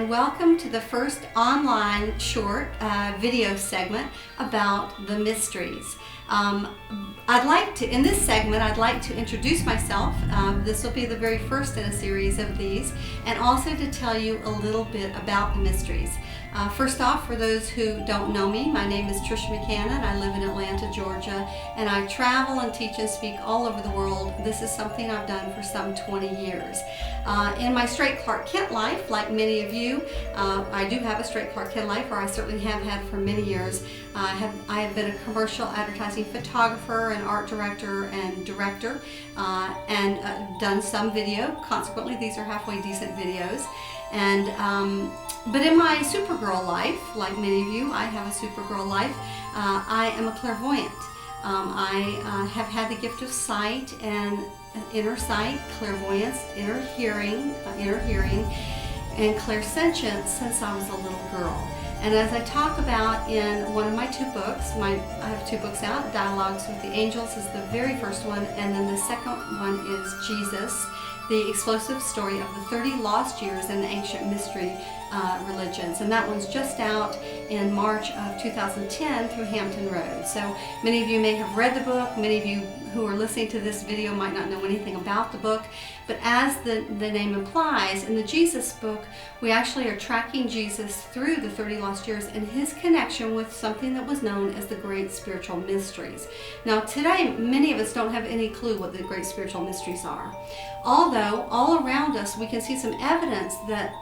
and welcome to the first online short video segment about the mysteries. In this segment, I'd like to introduce myself. This will be the very first in a series of these, and also to tell you a little bit about the mysteries. First off, for those who don't know me, my name is Tricia McCannon. I live in Atlanta, Georgia, and I travel and teach and speak all over the world. This is something I've done for some 20 years. In my straight Clark Kent life, like many of you, I do have a straight Clark Kent life, or I certainly have had for many years. I have been a commercial advertising photographer, an art director, and director, and done some video. Consequently, these are halfway decent videos. But in my Supergirl life, like many of you, I have a Supergirl life. I am a clairvoyant. I have had the gift of sight and inner sight, clairvoyance, inner hearing, and clairsentience since I was a little girl. And as I talk about in one of my two books, I have two books out. Dialogues with the Angels is the very first one, and then the second one is Jesus, the explosive story of the 30 lost years in the ancient mystery religions. And that one's just out in March of 2010 through Hampton Road. So many of you may have read the book. Many of you who are listening to this video might not know anything about the book. But as the name implies, in the Jesus book, we actually are tracking Jesus through the 30 lost years and his connection with something that was known as the Great Spiritual Mysteries. Now today, many of us don't have any clue what the Great Spiritual Mysteries are. Although all around us we can see some evidence that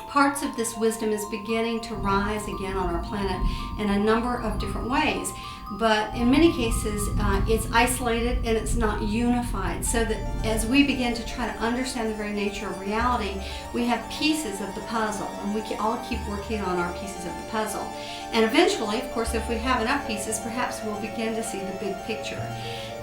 parts of this wisdom is beginning to rise again on our planet in a number of different ways. But in many cases, it's isolated and it's not unified. So that as we begin to try to understand the very nature of reality, we have pieces of the puzzle, and we can all keep working on our pieces of the puzzle. And eventually, of course, if we have enough pieces, perhaps we'll begin to see the big picture.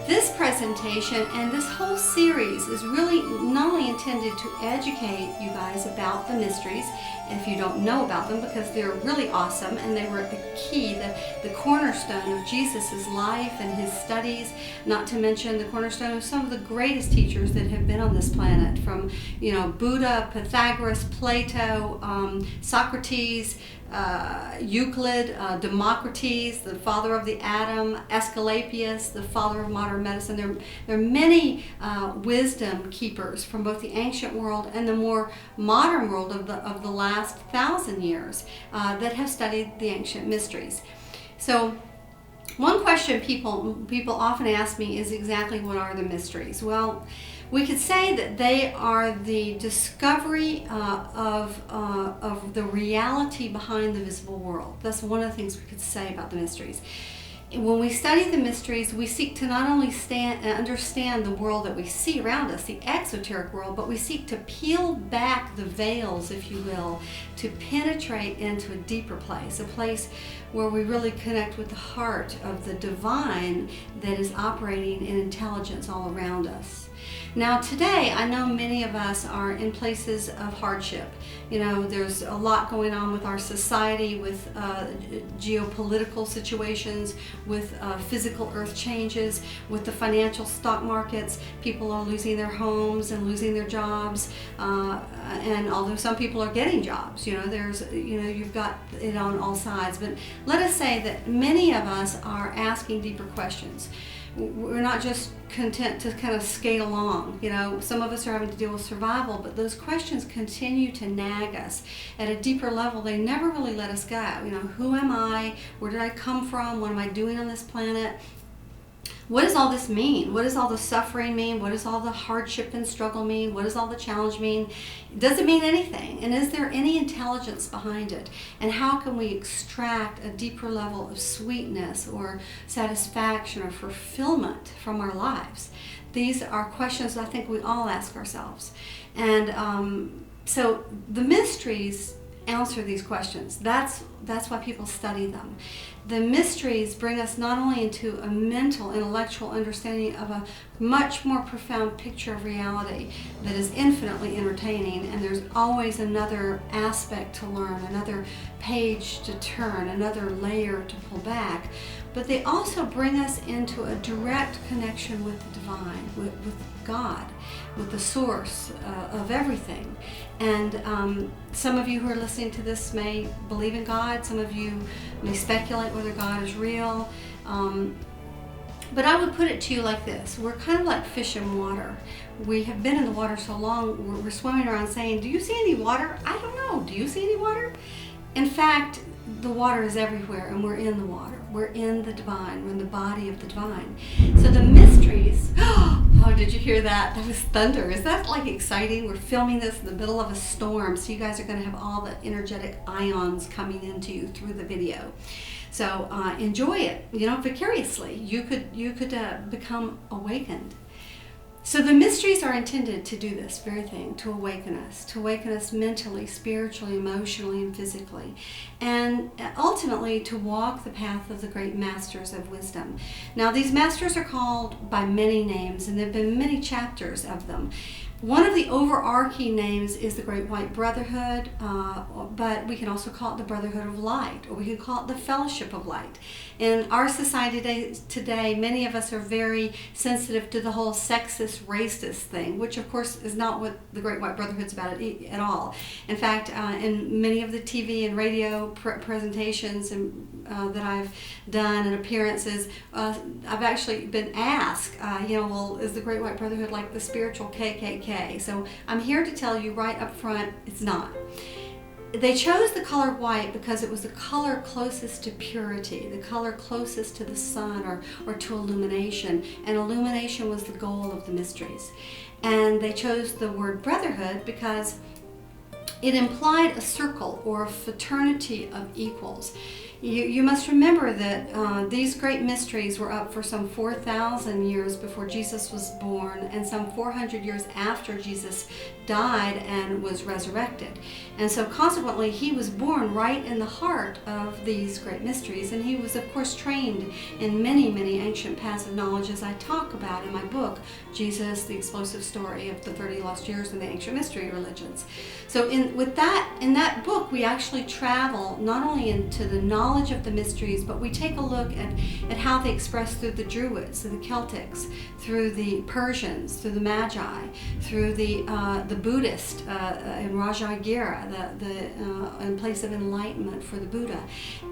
This presentation and this whole series is really not only intended to educate you guys about the mysteries, if you don't know about them, because they're really awesome and they were the key, the cornerstone of Jesus' life and his studies, not to mention the cornerstone of some of the greatest teachers that have been on this planet, from Buddha, Pythagoras, Plato, Socrates, Euclid, Democritus, the father of the atom, Asclepius, the father of modern medicine. There are many wisdom keepers from both the ancient world and the more modern world of the last 1,000 years that have studied the ancient mysteries. So one question people often ask me is exactly what are the mysteries? Well, we could say that they are the discovery of the reality behind the visible world. That's one of the things we could say about the mysteries. When we study the mysteries, we seek to not only understand the world that we see around us, the exoteric world, but we seek to peel back the veils, if you will, to penetrate into a deeper place, a place where we really connect with the heart of the divine that is operating in intelligence all around us. Now today, I know many of us are in places of hardship. There's a lot going on with our society, with geopolitical situations, with physical earth changes, with the financial stock markets. People are losing their homes and losing their jobs, and although some people are getting jobs, you've got it on all sides. But let us say that many of us are asking deeper questions. We're not just content to kind of skate along. Some of us are having to deal with survival, but those questions continue to nag us at a deeper level. They never really let us go. Who am I? Where did I come from? What am I doing on this planet? What does all this mean? What does all the suffering mean? What does all the hardship and struggle mean? What does all the challenge mean? Does it mean anything? And is there any intelligence behind it? And how can we extract a deeper level of sweetness or satisfaction or fulfillment from our lives? These are questions I think we all ask ourselves. And so the mysteries answer these questions. That's that's why people study them. The mysteries bring us not only into a mental, intellectual understanding of a much more profound picture of reality that is infinitely entertaining, and there's always another aspect to learn, another page to turn, another layer to pull back, but they also bring us into a direct connection with the divine, with God, with the source of everything. And some of you who are listening to this may believe in God, some of you may speculate whether God is real, but I would put it to you like this: we're kind of like fish in water. We have been in the water so long, we're swimming around saying, do you see any water? I don't know, do you see any water? In fact, the water is everywhere, and we're in the water. We're in the divine. We're in the body of the divine. So the mysteries, oh, did you hear that? That was thunder. Is that like exciting? We're filming this in the middle of a storm, so you guys are going to have all the energetic ions coming into you through the video. So enjoy it, vicariously. You could become awakened. So the mysteries are intended to do this very thing, to awaken us mentally, spiritually, emotionally, and physically, and ultimately to walk the path of the great masters of wisdom. Now, these masters are called by many names, and there have been many chapters of them. One of the overarching names is the Great White Brotherhood, but we can also call it the Brotherhood of Light, or we can call it the Fellowship of Light. In our society today, many of us are very sensitive to the whole sexist, racist thing, which of course is not what the Great White Brotherhood's about at all. In fact, in many of the TV and radio presentations that I've done and appearances, I've actually been asked, well, is the Great White Brotherhood like the spiritual KKK? So I'm here to tell you right up front, it's not. They chose the color white because it was the color closest to purity, the color closest to the sun or to illumination, and illumination was the goal of the mysteries. And they chose the word brotherhood because it implied a circle or a fraternity of equals. You must remember that these great mysteries were up for some 4,000 years before Jesus was born, and some 400 years after Jesus died and was resurrected. And so consequently, he was born right in the heart of these great mysteries, and he was of course trained in many, many ancient paths of knowledge, as I talk about in my book, Jesus, the Explosive Story of the 30 Lost Years and the Ancient Mystery Religions. So in that book, we actually travel not only into the knowledge of the mysteries, but we take a look at how they express through the Druids, through the Celtics, through the Persians, through the Magi, through the Buddhist in Rajagira, in place of enlightenment for the Buddha,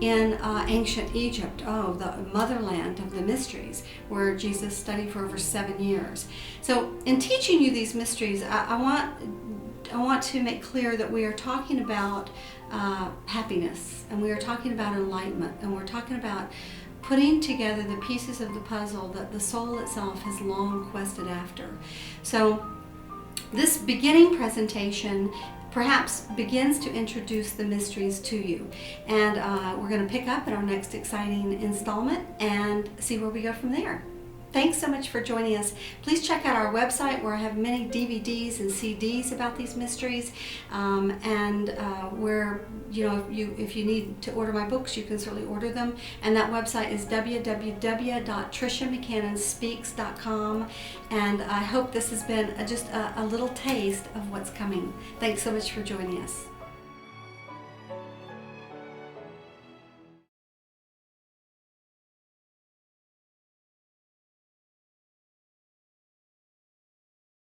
in ancient Egypt, the motherland of the mysteries, where Jesus studied for over 7 years. So in teaching you these mysteries, I want to make clear that we are talking about happiness, and we are talking about enlightenment, and we're talking about putting together the pieces of the puzzle that the soul itself has long quested after. So this beginning presentation perhaps begins to introduce the mysteries to you, and we're going to pick up in our next exciting installment and see where we go from there. Thanks so much for joining us. Please check out our website, where I have many DVDs and CDs about these mysteries, and where if you need to order my books, you can certainly order them. And that website is www.triciamccannonspeaks.com. And I hope this has been just a little taste of what's coming. Thanks so much for joining us.